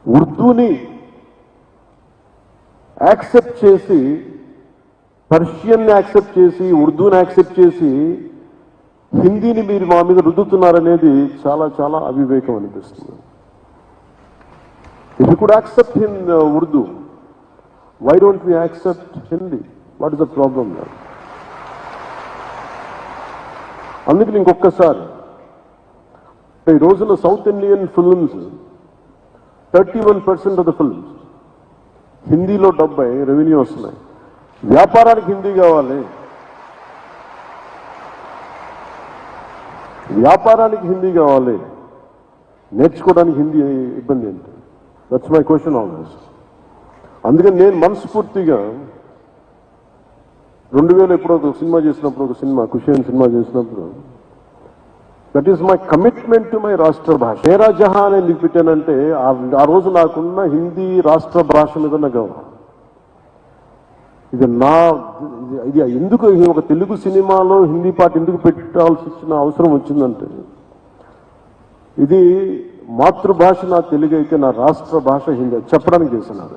ఉర్దూని accept చేసి, పర్షియన్ని accept చేసి, ఉర్దూని accept చేసి హిందీని మీరు మా మీద రుద్దుతున్నారనేది చాలా చాలా అవివేకం అనిపిస్తుంది. If you could accept in Urdu, why don't we accept Hindi? What is the problem now? అందుకని ఇంకొకసారి ఈ రోజున south Indian films 31% of the films హిందీలో 70 రెవెన్యూ వస్తున్నాయి. వ్యాపారానికి హిందీ కావాలి, వ్యాపారానికి హిందీ కావాలి, నేర్చుకోవడానికి హిందీ ఇబ్బంది ఏంటి? That's my question always. అందుకని నేను మనస్ఫూర్తిగా 2000 ఎప్పుడో ఒక సినిమా చేసినప్పుడు, ఒక సినిమా కుషేన్ సినిమా చేసినప్పుడు, that is my commitment to my రాష్ట్ర భాష. మేరా జహాన్ ఎందుకు పెట్టానంటే ఆ రోజు నాకున్న హిందీ రాష్ట్ర భాష మీద నా గౌరవం. ఇది ఎందుకు ఒక తెలుగు సినిమాలో హిందీ పాట ఎందుకు పెట్టాల్సి వచ్చిన అవసరం వచ్చిందంటే, ఇది మాతృభాష నా తెలుగు అయితే నా రాష్ట్ర భాష హిందీ చెప్పడానికి చేసినారు.